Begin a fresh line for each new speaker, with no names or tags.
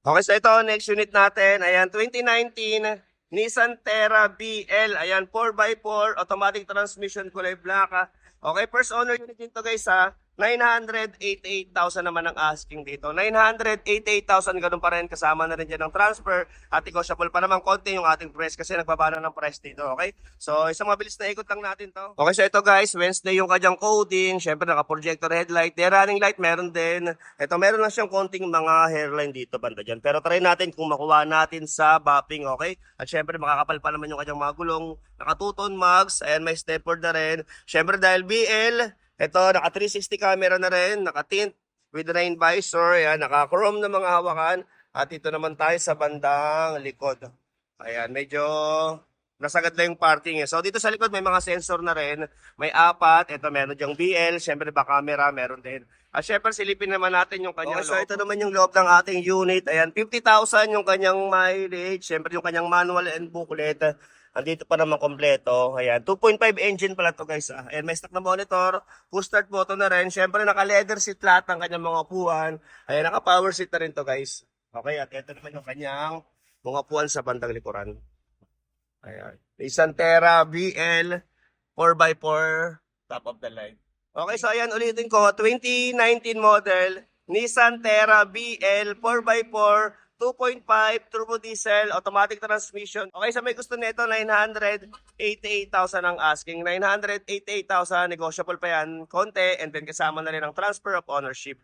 Okay, so ito, next unit natin. Ayan, 2019 Nissan Terra BL. Ayan, 4x4, automatic transmission, kulay black. Okay, first owner unit dito guys ha. 988,000 naman ang asking dito. 988,000, ganun pa rin. Kasama na rin dyan ng transfer. At negotiable pa naman konti yung ating price kasi nagbaba na ng price dito. Okay? So, isang mabilis na ikot lang natin to. Okay, so ito guys, Wednesday yung kanyang coding. Siyempre, naka-projector headlight. Day running light, meron din. Ito, meron lang siyang konting mga hairline dito, banda dyan. Pero try natin kung makuha natin sa bopping, okay? At syempre, makakapal pa naman yung kanyang mga gulong. Naka-two-tone mags. Ayan, may stepboard na rin. Syempre, dahil BL, ito, naka 360 camera na rin, naka tint with rain visor, ayan, naka chrome na mga hawakan. At ito naman tayo sa bandang likod. Ayan, medyo nasagad na yung parking. So dito sa likod may mga sensor na rin. May apat, ito meron diyang BL, syempre ba camera, meron din. At syempre silipin naman natin yung kanyang loob. So ito naman yung loob ng ating unit. Ayan, 50,000 yung kanyang mileage, syempre yung kanyang manual and booklet. Andito pa naman kompleto. Ayan, 2.5 engine pala to guys. Ayan, may stock na monitor, push start button na rin. Syempre naka-leather seat lahat ng kanyang mga upuan. Ayan, naka-power seat na rin to guys. Okay, at ito naman yung kanyang mga upuan sa bandang likuran. Ayan. Nissan Terra BL 4x4 top of the line. Okay, so ayan ulitin ko, 2019 model Nissan Terra BL 4x4 2.5 turbo diesel automatic transmission. Okay, sa may gusto nito 988,000 ang asking. 988,000 negotiable pa yan konti and then kasama na rin ang transfer of ownership.